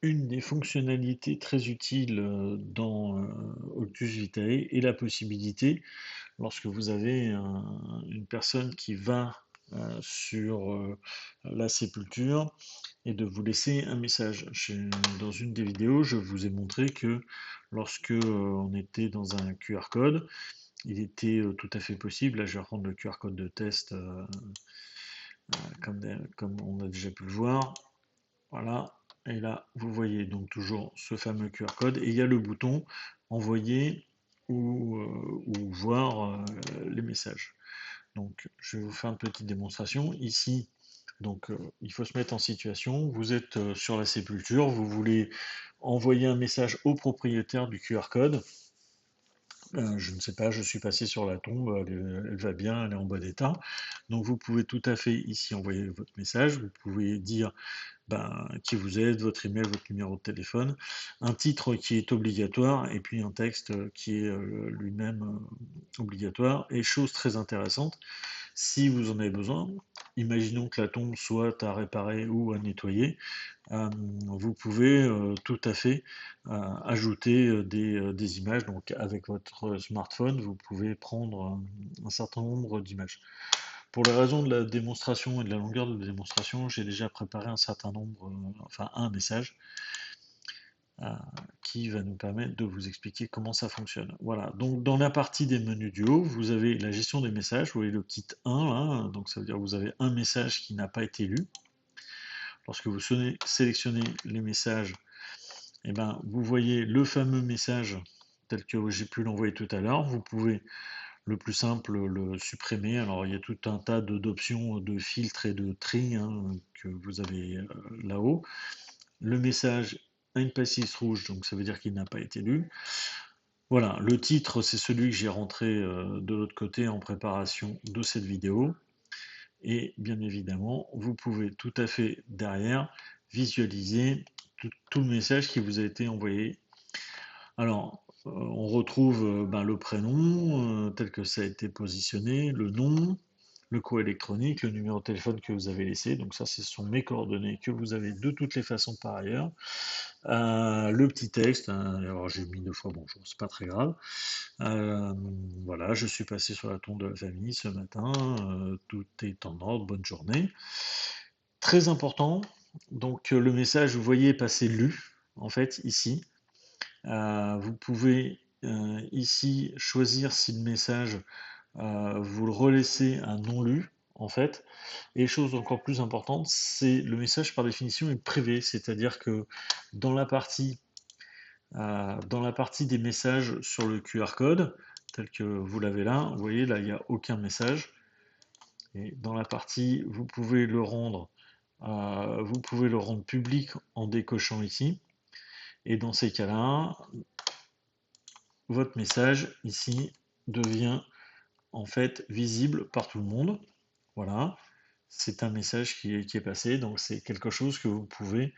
une des fonctionnalités très utiles dans Octus Vitae est la possibilité, lorsque vous avez une personne qui va sur la sépulture, et de vous laisser un message. Dans une des vidéos, je vous ai montré que lorsque on était dans un QR code, il était tout à fait possible, là je vais reprendre le QR code de test comme on a déjà pu le voir, voilà, et là vous voyez donc toujours ce fameux QR code, et il y a le bouton envoyer ou voir les messages. Donc je vais vous faire une petite démonstration. Ici, donc il faut se mettre en situation, vous êtes sur la sépulture, vous voulez envoyer un message au propriétaire du QR code. Je ne sais pas, je suis passé sur la tombe, elle va bien, elle est en bon état. Donc vous pouvez tout à fait ici envoyer votre message, vous pouvez dire qui vous êtes, votre email, votre numéro de téléphone, un titre qui est obligatoire et puis un texte qui est lui-même obligatoire. Et chose très intéressante, si vous en avez besoin, imaginons que la tombe soit à réparer ou à nettoyer, vous pouvez tout à fait ajouter des images. Donc avec votre smartphone, vous pouvez prendre un certain nombre d'images. Pour les raisons de la démonstration et de la longueur de la démonstration, j'ai déjà préparé un certain nombre, enfin un message, euh, qui va nous permettre de vous expliquer comment ça fonctionne. Voilà, donc dans la partie des menus du haut, vous avez la gestion des messages, vous voyez le kit 1, là, donc ça veut dire que vous avez un message qui n'a pas été lu. Lorsque vous sélectionnez les messages, eh ben, vous voyez le fameux message tel que j'ai pu l'envoyer tout à l'heure. Vous pouvez, le plus simple, le supprimer. Alors il y a tout un tas d'options de filtres et de tri que vous avez là-haut. Le message a une passisse rouge, donc ça veut dire qu'il n'a pas été lu. Voilà, le titre, c'est celui que j'ai rentré de l'autre côté en préparation de cette vidéo. Et bien évidemment, vous pouvez tout à fait derrière visualiser tout le message qui vous a été envoyé. Alors, on retrouve le prénom tel que ça a été positionné, le nom, le courrier électronique, le numéro de téléphone que vous avez laissé. Donc ça, ce sont mes coordonnées que vous avez de toutes les façons par ailleurs. Le petit texte, alors j'ai mis 2 fois bonjour, c'est pas très grave. Euh, voilà, je suis passé sur la tombe de la famille ce matin, tout est en ordre, bonne journée. Très important, donc le message, vous voyez passer lu, en fait, ici. Vous pouvez ici choisir si le message, vous le relaissez un non lu, en fait. Et chose encore plus importante, c'est le message par définition est privé, c'est-à-dire que dans la partie, dans la partie des messages sur le QR code, tel que vous l'avez là, vous voyez là il n'y a aucun message. Et dans la partie, vous pouvez le rendre public en décochant ici. Et dans ces cas-là, votre message ici devient en fait visible par tout le monde. Voilà, c'est un message qui est passé, donc c'est quelque chose que vous pouvez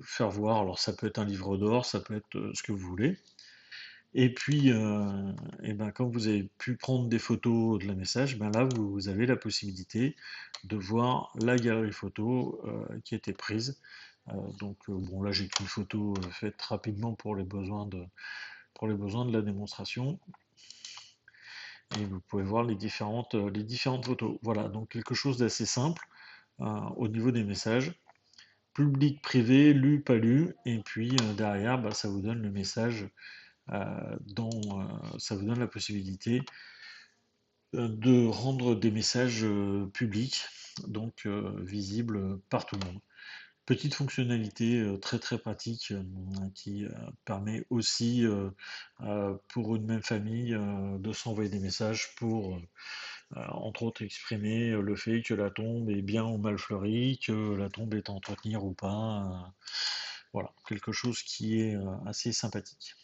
faire voir. Alors ça peut être un livre d'or, ça peut être ce que vous voulez. Et puis, quand vous avez pu prendre des photos de la message, là vous avez la possibilité de voir la galerie photo qui a été prise. Bon là j'ai qu'une photo faite rapidement pour les besoins de la démonstration. Et vous pouvez voir les différentes photos. Voilà, donc quelque chose d'assez simple au niveau des messages. Public, privé, lu, pas lu. Et puis derrière, ça vous donne le message ça vous donne la possibilité de rendre des messages publics, donc visibles par tout le monde. Petite fonctionnalité très très pratique qui permet aussi pour une même famille de s'envoyer des messages pour entre autres exprimer le fait que la tombe est bien ou mal fleurie, que la tombe est à entretenir ou pas. Voilà, quelque chose qui est assez sympathique.